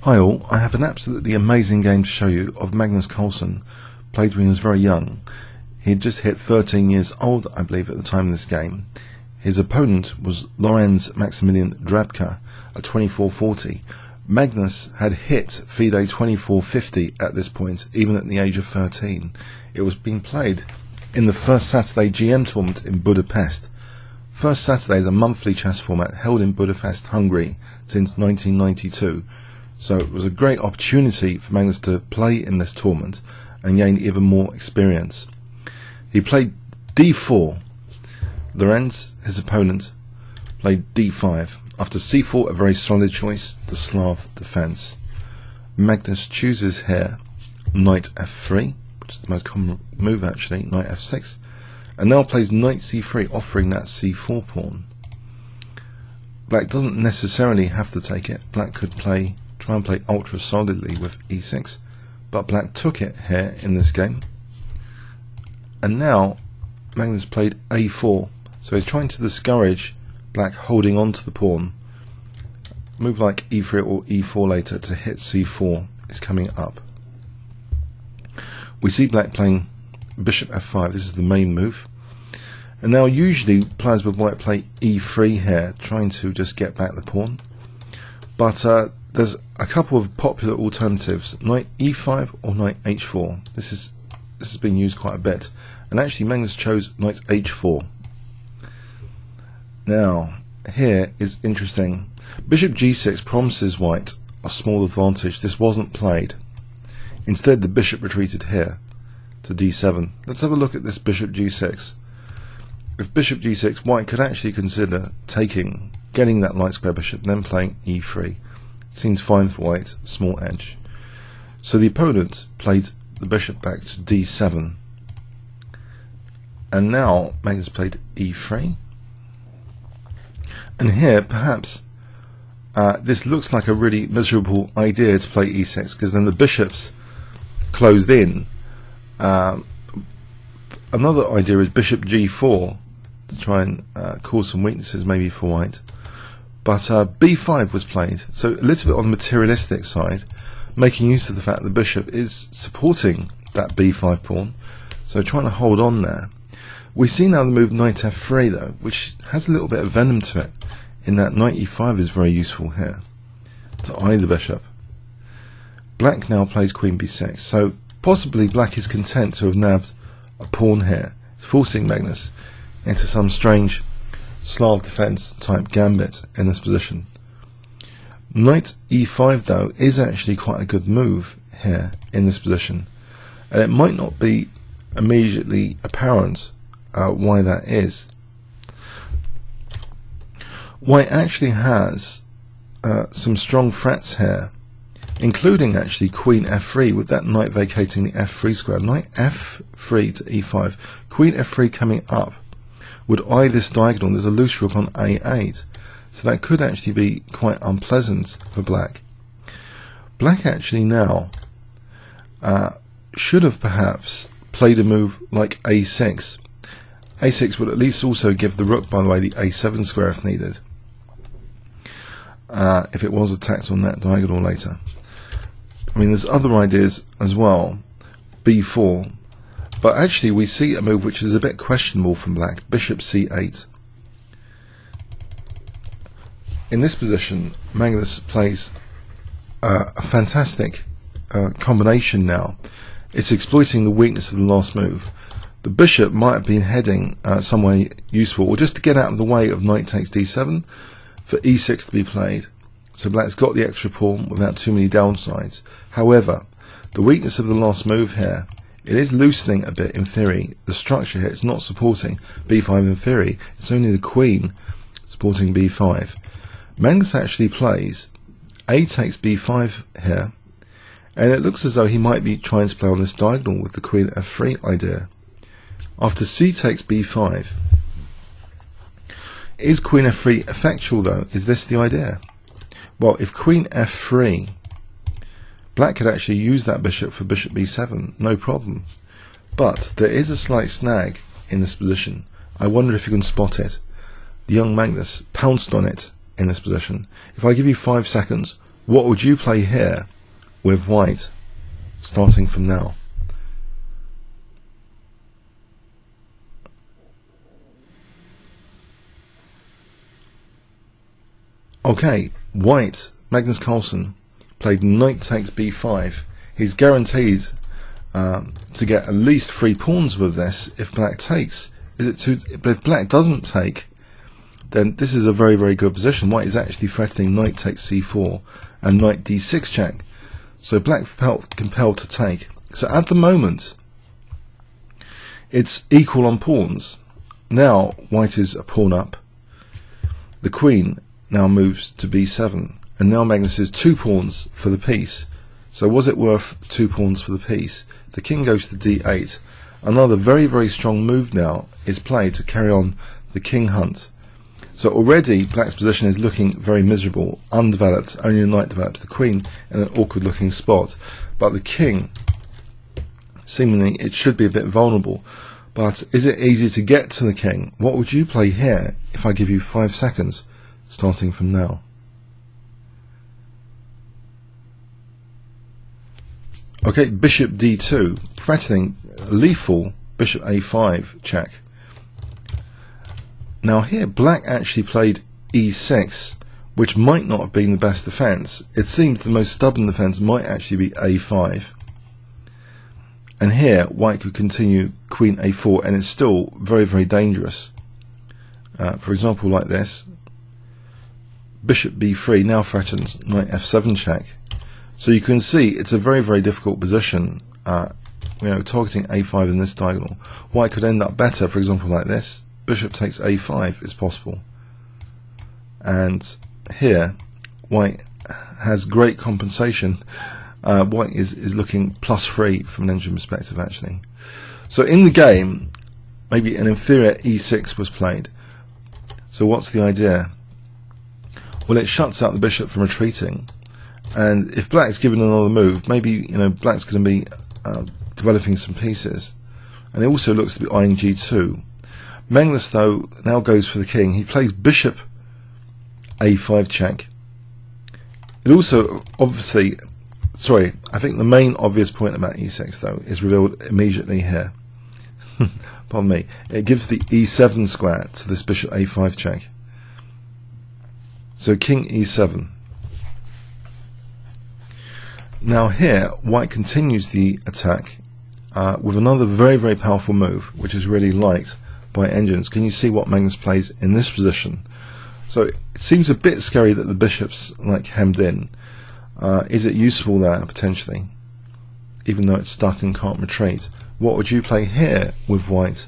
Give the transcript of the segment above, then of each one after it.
Hi all, I have an absolutely amazing game to show you of Magnus Carlsen, played when he was very young. He had just hit 13 years old, I believe, at the time of this game. His opponent was Lorenz Maximilian Drabka at 2440. Magnus had hit FIDE 2450 at this point, even at the age of 13. It was being played in the First Saturday GM tournament in Budapest. First Saturday is a monthly chess format held in Budapest, Hungary, since 1992. So it was a great opportunity for Magnus to play in this tournament and gain even more experience. He played d4. Lorenz, his opponent, played d5. After c4, a very solid choice, the Slav defense. Magnus chooses here knight f3, which is the most common move actually, knight f6, and now plays knight c3, offering that c4 pawn. Black doesn't necessarily have to take it. Black could try and play ultra solidly with e6, but Black took it here in this game. And now Magnus played a4, so he's trying to discourage Black holding on to the pawn. Move like e3 or e4 later to hit c4 is coming up. We see Black playing bishop f5, this is the main move. And now usually players with white play e3 here, trying to just get back the pawn. But there's a couple of popular alternatives, knight e5 or knight h4. This has been used quite a bit. And actually Magnus chose knight h4. Now, here is interesting. Bishop g6 promises white a small advantage. This wasn't played. Instead, the bishop retreated here to d7. Let's have a look at this bishop g6. With bishop g6, white could actually consider getting that light square bishop, and then playing e3. Seems fine for white, small edge. So the opponent played the bishop back to d7. And now Magnus played e3. And here, perhaps, this looks like a really miserable idea to play e6, because then the bishop's closed in. Another idea is bishop g4 to try and cause some weaknesses maybe for white. But b5 was played, so a little bit on the materialistic side, making use of the fact the bishop is supporting that b5 pawn, so trying to hold on there. We see now the move knight f3 though, which has a little bit of venom to it, in that knight e5 is very useful here, to eye the bishop. Black now plays queen b6, so possibly Black is content to have nabbed a pawn here, forcing Magnus into some strange Slav defense type gambit in this position. Knight e5 though is actually quite a good move here in this position, and it might not be immediately apparent why that is. White actually has some strong threats here, including actually queen f3 with that knight vacating the f3 square. Knight f3 to e5, queen f3 coming up would eye this diagonal. There's a loose rook on a8, so that could actually be quite unpleasant for Black. Black actually now should have perhaps played a move like a6. a6 would at least also give the rook, by the way, the a7 square if needed, if it was attacked on that diagonal later. I mean, there's other ideas as well, b4, but actually we see a move which is a bit questionable from Black, bishop c8. In this position, Magnus plays a fantastic combination now. It's exploiting the weakness of the last move. The bishop might have been heading somewhere useful, or just to get out of the way of knight takes d7, for e6 to be played. So Black's got the extra pawn without too many downsides. However, the weakness of the last move here, it is loosening a bit in theory. The structure here is not supporting b5 in theory. It's only the queen supporting b5. Magnus actually plays a takes b5 here, and it looks as though he might be trying to play on this diagonal with the queen f3 idea. After c takes b5, is queen f3 effectual though? Is this the idea? Well, if queen f3, Black could actually use that bishop for bishop b7, no problem. But there is a slight snag in this position. I wonder if you can spot it. The young Magnus pounced on it in this position. If I give you 5 seconds, What would you play here with white, starting from now? Okay, white, Magnus Carlsen, played knight takes b5. He's guaranteed to get at least 3 pawns with this if black takes. But if black doesn't take, then this is a very, very good position. White is actually threatening knight takes c4 and knight d6 check. So black compelled to take. So at the moment, it's equal on pawns. Now white is a pawn up. The queen now moves to b7, and now Magnus is 2 pawns for the piece. So was it worth 2 pawns for the piece? The king goes to d8. Another very, very strong move now is played to carry on the king hunt. So already black's position is looking very miserable, undeveloped, only a knight develops, the queen in an awkward looking spot. But the king, seemingly it should be a bit vulnerable. But is it easy to get to the king? What would you play here if I give you 5 seconds? Starting from now. Okay, bishop d2, threatening lethal bishop a5 check. Now here black actually played e6, which might not have been the best defence. It seems the most stubborn defence might actually be a5. And here white could continue queen a4, and it's still very, very dangerous. For example, like this. Bishop b3 now threatens knight f7 check. So you can see it's a very, very difficult position, targeting a5 in this diagonal. White could end up better, for example, like this. Bishop takes a5 is possible. And here, white has great compensation. White is looking +3 from an engine perspective, actually. So in the game, maybe an inferior e6 was played. So what's the idea? Well, it shuts out the bishop from retreating, and if black's given another move, maybe black's going to be developing some pieces, and it also looks to be eyeing g2. Magnus, though, now goes for the king. He plays bishop a5 check. It also obviously, I think the main obvious point about e6 though is revealed immediately here. Pardon me. It gives the e7 square to this bishop a5 check. So king e7. Now here, white continues the attack with another very, very powerful move, which is really liked by engines. Can you see what Magnus plays in this position? So it seems a bit scary that the bishop's like hemmed in. Is it useful there, potentially? Even though it's stuck and can't retreat. What would you play here with white?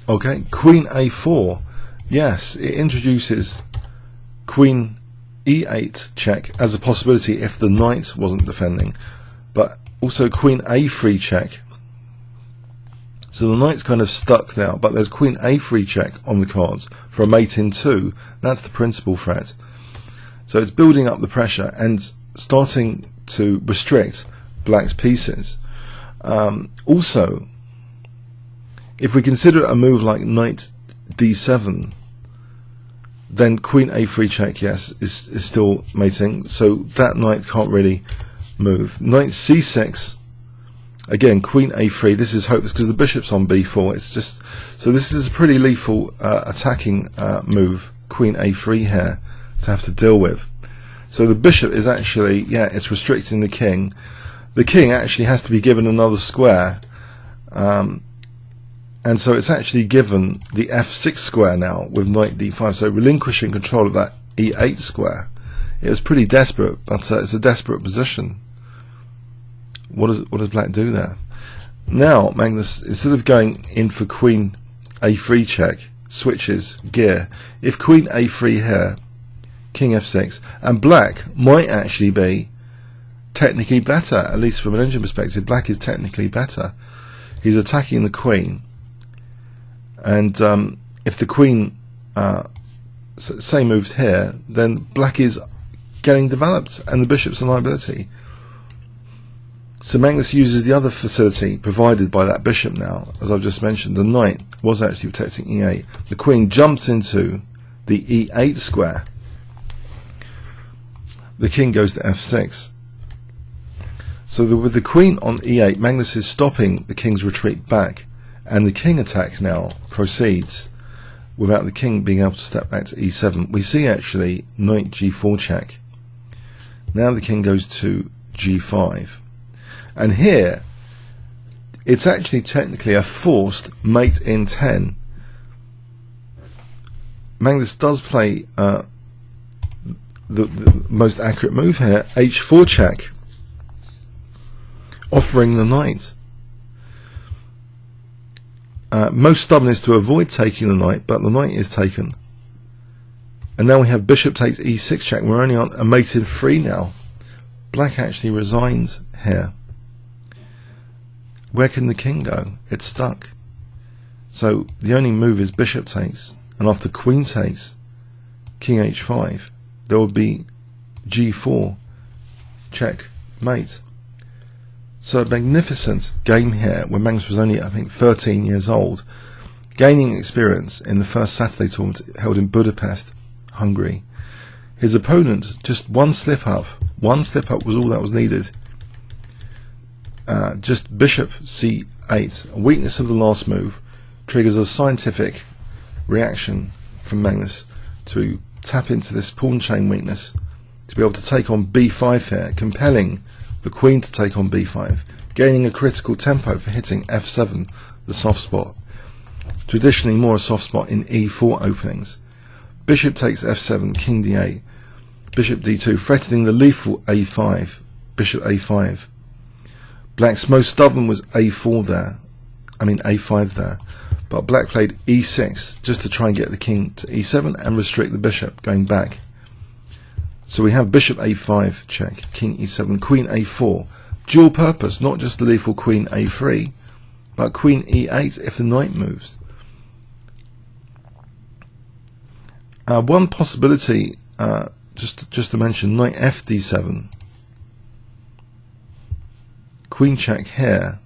Okay, queen a4. Yes, it introduces queen e8 check as a possibility if the knight wasn't defending, but also queen a3 check. So the knight's kind of stuck now, but there's queen a3 check on the cards for a mate in 2. That's the principal threat. So it's building up the pressure and starting to restrict black's pieces. Also, if we consider a move like knight d7, then queen a3 check, yes, is still mating, so that knight can't really move. Knight c6, again, queen a3, this is hopeless because the bishop's on b4. It's just, so this is a pretty lethal attacking move, queen a3 here, to have to deal with. So the bishop is actually, yeah, it's restricting the king. The king actually has to be given another square, and so it's actually given the f6 square now with knight d5, so relinquishing control of that e8 square. It was pretty desperate, but it's a desperate position. What does black do there? Now Magnus, instead of going in for queen a3 check, switches gear. If queen a3 here, king f6, and black might actually be technically better, at least from an engine perspective. Black is technically better. He's attacking the queen, and if the queen say moved here, then black is getting developed and the bishop's a liability. So Magnus uses the other facility provided by that bishop now. As I've just mentioned, the knight was actually protecting e8. The queen jumps into the e8 square. The king goes to f6. So with the queen on e8, Magnus is stopping the king's retreat back, and the king attack now proceeds without the king being able to step back to e7. We see actually knight g4 check. Now the king goes to g5. And here, it's actually technically a forced mate in 10. Magnus does play the most accurate move here, h4 check, offering the knight. Most stubborn is to avoid taking the knight, but the knight is taken. And now we have bishop takes e6 check. We're only on a mate in 3 now. Black actually resigns here. Where can the king go? It's stuck. So the only move is bishop takes, and after queen takes, king h5, there will be g4 check mate. So a magnificent game here when Magnus was only, I think, 13 years old, gaining experience in the first Saturday tournament held in Budapest, Hungary. His opponent, just one slip up was all that was needed. Just bishop c8, a weakness of the last move, triggers a scientific reaction from Magnus to tap into this pawn chain weakness to be able to take on b5 here, compelling the queen to take on b5, gaining a critical tempo for hitting f7, the soft spot. Traditionally more a soft spot in e4 openings. Bishop takes f7, king d8, bishop d2, threatening the lethal a5, bishop a5. Black's most stubborn was a4 there, a5 there, but Black played e6 just to try and get the king to e7 and restrict the bishop going back. So we have bishop a5 check, king e7, queen a4, dual purpose, not just the lethal queen a3, but queen e8 if the knight moves. One possibility, just to mention, knight fd7, queen check here.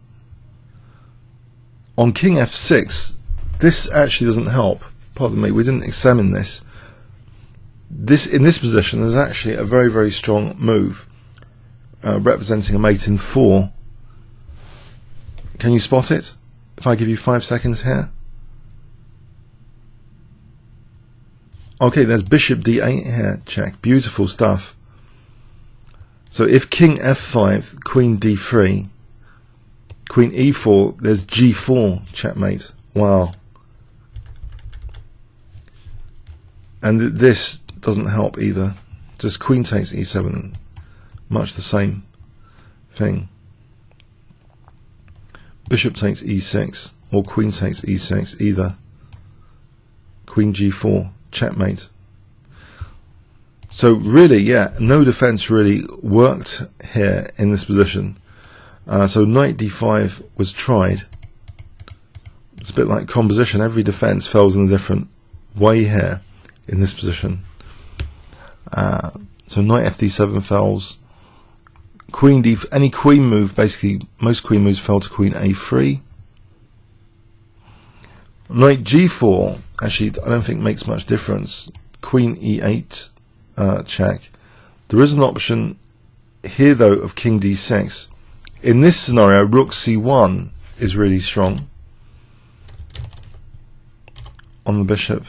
On king f6, this actually doesn't help. Pardon me, we didn't examine this. In this position, there's actually a very, very strong move representing a mate in 4. Can you spot it? If I give you 5 seconds here. Okay, there's bishop d8 here, check. Beautiful stuff. So if king f5, queen d3, queen e4, there's g4, checkmate. Wow. And this doesn't help either. Just queen takes e7, much the same thing. Bishop takes e6, or queen takes e6, either. Queen g4, checkmate. So really, yeah, no defense really worked here in this position. So knight d5 was tried. It's a bit like composition. Every defense fails in a different way here in this position. So knight fd7 fails. Queen d, any queen move, basically most queen moves fell to queen a3. Knight g4 actually I don't think makes much difference. Queen e8 check. There is an option here though of king d6. In this scenario, rook c1 is really strong on the bishop.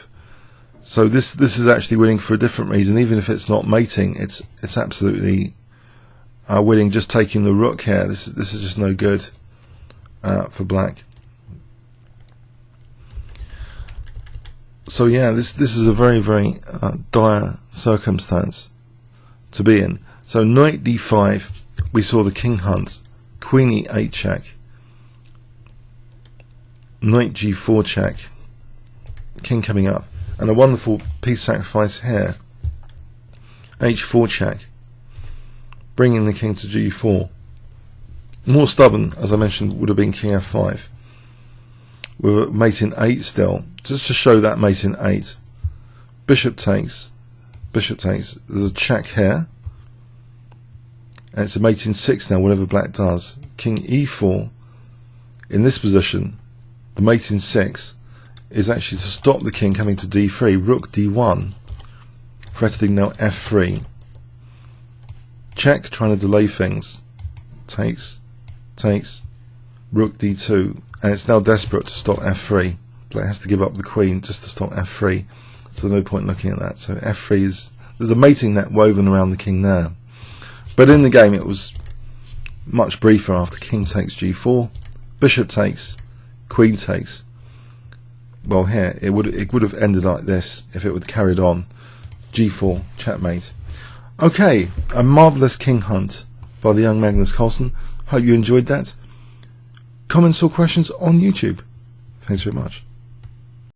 So this is actually winning for a different reason. Even if it's not mating, it's absolutely winning. Just taking the rook here. This is just no good for Black. So yeah, this is a very, very dire circumstance to be in. So knight d5, we saw the king hunt. Queen e8 check. Knight g4 check. King coming up. And a wonderful piece sacrifice here. h4 check. Bringing the king to g4. More stubborn, as I mentioned, would have been king f5. With a mate in 8 still. Just to show that mate in 8. Bishop takes. Bishop takes. There's a check here. and it's a mate in 6 now, whatever black does. King e4, in this position, the mate in 6 is actually to stop the king coming to d3. Rook d1, threatening now f3. Check, trying to delay things. Takes, takes, rook d2, and it's now desperate to stop f3. Black has to give up the queen just to stop f3, so no point looking at that. So f3 is, there's a mating net woven around the king there. But in the game it was much briefer after king takes g4, bishop takes, queen takes. Well, here it would have ended like this if it would carried on. g4, checkmate. Okay, a marvellous king hunt by the young Magnus Carlsen. Hope you enjoyed that. Comments or questions on YouTube. Thanks very much.